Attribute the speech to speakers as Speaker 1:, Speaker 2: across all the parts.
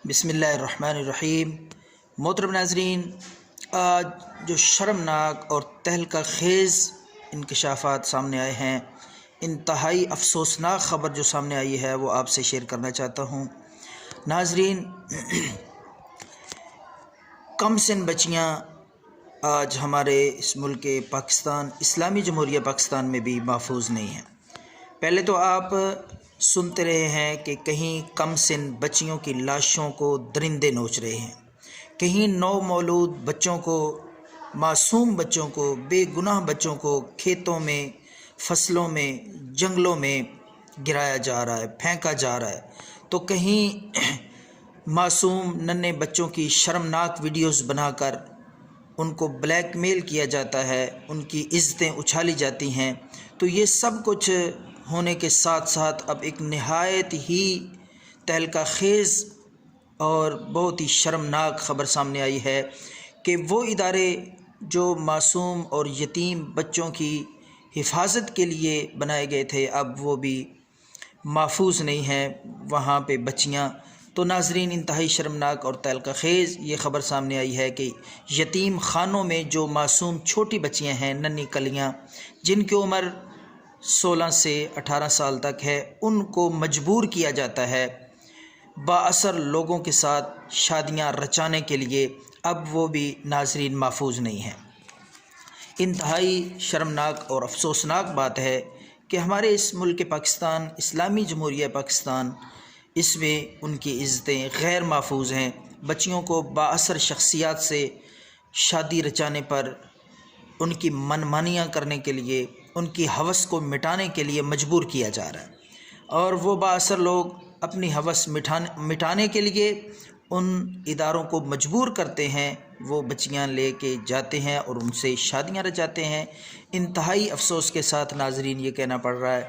Speaker 1: بسم اللہ الرحمن الرحیم۔ محترم ناظرین، آج جو شرمناک اور تہلکہ خیز انکشافات سامنے آئے ہیں، انتہائی افسوسناک خبر جو سامنے آئی ہے وہ آپ سے شیئر کرنا چاہتا ہوں۔ ناظرین، کم سن بچیاں آج ہمارے اس ملک پاکستان، اسلامی جمہوریہ پاکستان میں بھی محفوظ نہیں ہیں۔ پہلے تو آپ سنتے رہے ہیں کہ کہیں کم سن بچیوں کی لاشوں کو درندے نوچ رہے ہیں، کہیں نو مولود بچوں کو، معصوم بچوں کو، بے گناہ بچوں کو کھیتوں میں، فصلوں میں، جنگلوں میں گرایا جا رہا ہے، پھینکا جا رہا ہے، تو کہیں معصوم ننھے بچوں کی شرمناک ویڈیوز بنا کر ان کو بلیک میل کیا جاتا ہے، ان کی عزتیں اچھالی جاتی ہیں۔ تو یہ سب کچھ ہونے کے ساتھ ساتھ اب ایک نہایت ہی تہلکہ خیز اور بہت ہی شرمناک خبر سامنے آئی ہے کہ وہ ادارے جو معصوم اور یتیم بچوں کی حفاظت کے لیے بنائے گئے تھے، اب وہ بھی محفوظ نہیں ہیں وہاں پہ بچیاں۔ تو ناظرین، انتہائی شرمناک اور تہلکہ خیز یہ خبر سامنے آئی ہے کہ یتیم خانوں میں جو معصوم چھوٹی بچیاں ہیں، ننھی کلیاں، جن کی عمر 16 سے 18 سال تک ہے، ان کو مجبور کیا جاتا ہے بااثر لوگوں کے ساتھ شادیاں رچانے کے لیے۔ اب وہ بھی ناظرین محفوظ نہیں ہیں۔ انتہائی شرمناک اور افسوسناک بات ہے کہ ہمارے اس ملک پاکستان، اسلامی جمہوریہ پاکستان، اس میں ان کی عزتیں غیر محفوظ ہیں۔ بچیوں کو بااثر شخصیات سے شادی رچانے پر، ان کی منمانیاں کرنے کے لیے، ان کی ہوس کو مٹانے کے لیے مجبور کیا جا رہا ہے، اور وہ بااثر لوگ اپنی ہوس مٹانے کے لیے ان اداروں کو مجبور کرتے ہیں، وہ بچیاں لے کے جاتے ہیں اور ان سے شادیاں رچاتے ہیں۔ انتہائی افسوس کے ساتھ ناظرین یہ کہنا پڑ رہا ہے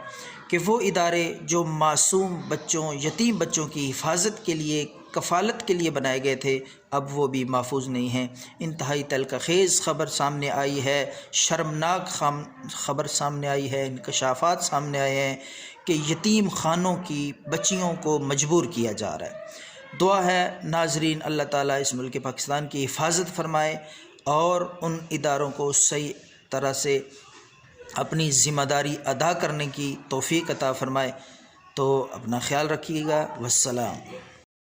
Speaker 1: کہ وہ ادارے جو معصوم بچوں، یتیم بچوں کی حفاظت کے لیے، کفالت کے لیے بنائے گئے تھے، اب وہ بھی محفوظ نہیں ہیں۔ انتہائی تہلکہ خیز خبر سامنے آئی ہے، شرمناک خبر سامنے آئی ہے، انکشافات سامنے آئے ہیں کہ یتیم خانوں کی بچیوں کو مجبور کیا جا رہا ہے۔ دعا ہے ناظرین، اللہ تعالیٰ اس ملک پاکستان کی حفاظت فرمائے اور ان اداروں کو صحیح طرح سے اپنی ذمہ داری ادا کرنے کی توفیق عطا فرمائے۔ تو اپنا خیال رکھیے گا۔ والسلام۔